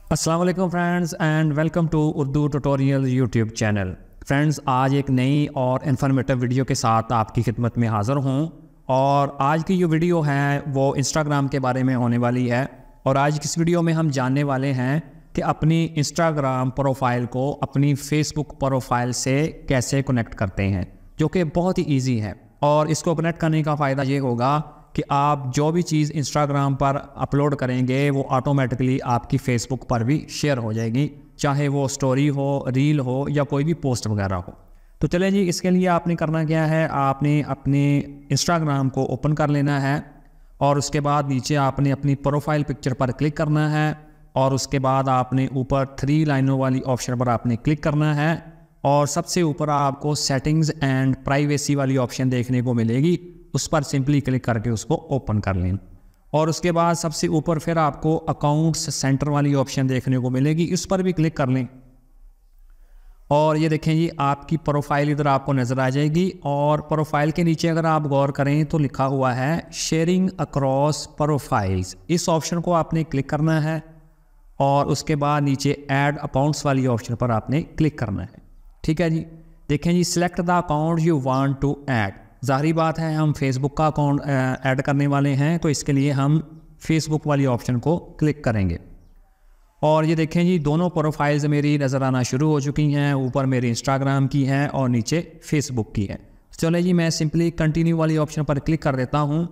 अस्सलाम वालेकुम friends and welcome to Urdu tutorial YouTube channel. Friends, आज एक नई और इन्फॉर्मेटिव वीडियो के साथ आपकी खिदमत में हाज़िर हूँ। और आज की जो वीडियो है वो इंस्टाग्राम के बारे में होने वाली है। और आज की इस वीडियो में हम जानने वाले हैं कि अपनी इंस्टाग्राम प्रोफाइल को अपनी फेसबुक प्रोफाइल से कैसे कनेक्ट करते हैं, जो कि बहुत ही ईजी है। और इसको कनेक्ट करने का फ़ायदा ये होगा कि आप जो भी चीज़ इंस्टाग्राम पर अपलोड करेंगे वो ऑटोमेटिकली आपकी फेसबुक पर भी शेयर हो जाएगी, चाहे वो स्टोरी हो, रील हो या कोई भी पोस्ट वगैरह हो। तो चलें जी, इसके लिए आपने करना क्या है, आपने अपने इंस्टाग्राम को ओपन कर लेना है और उसके बाद नीचे आपने अपनी प्रोफाइल पिक्चर पर क्लिक करना है और उसके बाद आपने ऊपर 3 लाइनों वाली ऑप्शन पर आपने क्लिक करना है और सबसे ऊपर आपको सेटिंग्स एंड प्राइवेसी वाली ऑप्शन देखने को मिलेगी। उस पर सिंपली क्लिक करके उसको ओपन कर लें और उसके बाद सबसे ऊपर फिर आपको अकाउंट्स सेंटर वाली ऑप्शन देखने को मिलेगी, इस पर भी क्लिक कर लें। और ये देखें जी, आपकी प्रोफाइल इधर आपको नज़र आ जाएगी और प्रोफाइल के नीचे अगर आप गौर करें तो लिखा हुआ है शेयरिंग अक्रॉस प्रोफाइल्स। इस ऑप्शन को आपने क्लिक करना है और उसके बाद नीचे ऐड अकाउंट्स वाली ऑप्शन पर आपने क्लिक करना है। ठीक है जी, देखें जी, select the account you want to add. ज़ाहिर बात है हम फेसबुक का अकाउंट ऐड करने वाले हैं, तो इसके लिए हम फेसबुक वाली ऑप्शन को क्लिक करेंगे। और ये देखें जी, दोनों प्रोफाइल्स मेरी नज़र आना शुरू हो चुकी हैं। ऊपर मेरी इंस्टाग्राम की है और नीचे फेसबुक की है। चलो जी, मैं सिंपली कंटिन्यू वाली ऑप्शन पर क्लिक कर देता हूँ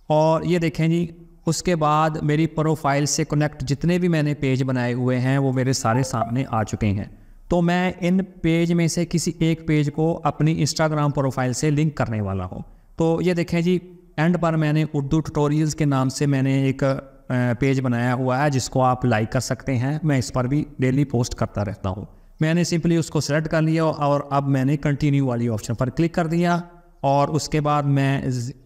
और ये देखें जी, उसके बाद मेरी प्रोफाइल से कनेक्ट जितने भी मैंने पेज बनाए हुए हैं वो मेरे सारे सामने आ चुके हैं। तो मैं इन पेज में से किसी एक पेज को अपनी इंस्टाग्राम प्रोफाइल से लिंक करने वाला हूँ। तो ये देखें जी, एंड पर मैंने उर्दू ट्यूटोरियल्स के नाम से मैंने एक पेज बनाया हुआ है जिसको आप लाइक कर सकते हैं। मैं इस पर भी डेली पोस्ट करता रहता हूँ। मैंने सिंपली उसको सेलेक्ट कर लिया और अब मैंने कंटिन्यू वाली ऑप्शन पर क्लिक कर दिया और उसके बाद मैं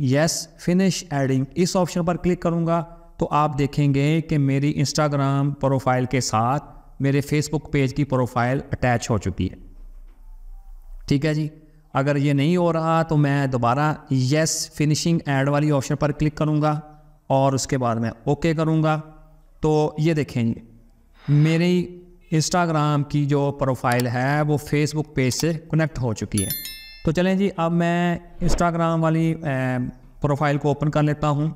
येस फिनिश एडिंग इस ऑप्शन पर क्लिक करूँगा। तो आप देखेंगे कि मेरी इंस्टाग्राम प्रोफाइल के साथ मेरे फेसबुक पेज की प्रोफाइल अटैच हो चुकी है। ठीक है जी, अगर ये नहीं हो रहा तो मैं दोबारा येस फिनिशिंग ऐड वाली ऑप्शन पर क्लिक करूँगा और उसके बाद मैं ओके करूँगा। तो ये देखें जी, मेरी इंस्टाग्राम की जो प्रोफाइल है वो फेसबुक पेज से कनेक्ट हो चुकी है। तो चलें जी, अब मैं इंस्टाग्राम वाली प्रोफाइल को ओपन कर लेता हूँ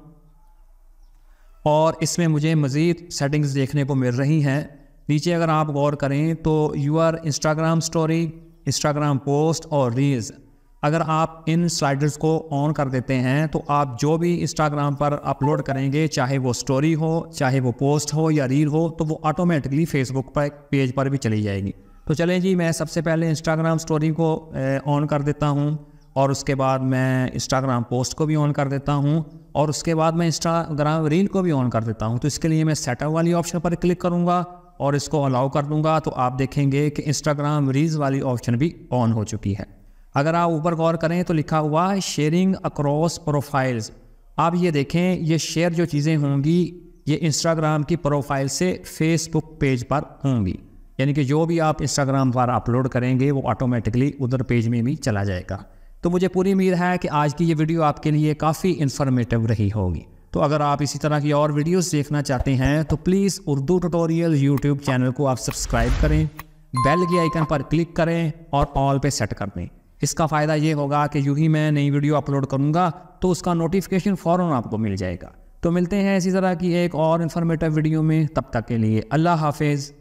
और इसमें मुझे मज़ीद सेटिंग्स देखने को मिल रही हैं। नीचे अगर आप गौर करें तो your Instagram story, Instagram post और रील्स, अगर आप इन स्लाइडर्स को ऑन कर देते हैं तो आप जो भी इंस्टाग्राम पर अपलोड करेंगे, चाहे वो स्टोरी हो, चाहे वो पोस्ट हो या रील हो, तो वो ऑटोमेटिकली फेसबुक पर पेज पर भी चली जाएगी। तो चलें जी, मैं सबसे पहले इंस्टाग्राम स्टोरी को ऑन कर देता हूँ और उसके बाद मैं इंस्टाग्राम पोस्ट को भी ऑन कर देता हूँ और उसके बाद मैं इंस्टाग्राम रील को भी ऑन कर देता हूँ। तो इसके लिए मैं सेटअप वाली ऑप्शन पर क्लिक करूँगा और इसको अलाउ कर दूंगा। तो आप देखेंगे कि इंस्टाग्राम रील्स वाली ऑप्शन भी ऑन हो चुकी है। अगर आप ऊपर गौर करें तो लिखा हुआ है शेयरिंग अक्रॉस प्रोफाइल्स। आप ये देखें, ये शेयर जो चीज़ें होंगी ये इंस्टाग्राम की प्रोफाइल से फेसबुक पेज पर होंगी, यानी कि जो भी आप इंस्टाग्राम पर अपलोड करेंगे वो ऑटोमेटिकली उधर पेज में भी चला जाएगा। तो मुझे पूरी उम्मीद है कि आज की ये वीडियो आपके लिए काफ़ी इन्फॉर्मेटिव रही होगी। तो अगर आप इसी तरह की और वीडियोस देखना चाहते हैं तो please Urdu tutorial YouTube channel को आप सब्सक्राइब करें, बेल के आइकन पर क्लिक करें और ऑल पे सेट कर दें। इसका फ़ायदा ये होगा कि यूँ ही मैं नई वीडियो अपलोड करूँगा तो उसका नोटिफिकेशन फ़ौरन आपको मिल जाएगा। तो मिलते हैं इसी तरह की एक और इन्फॉर्मेटिव वीडियो में, तब तक के लिए अल्लाह हाफिज़।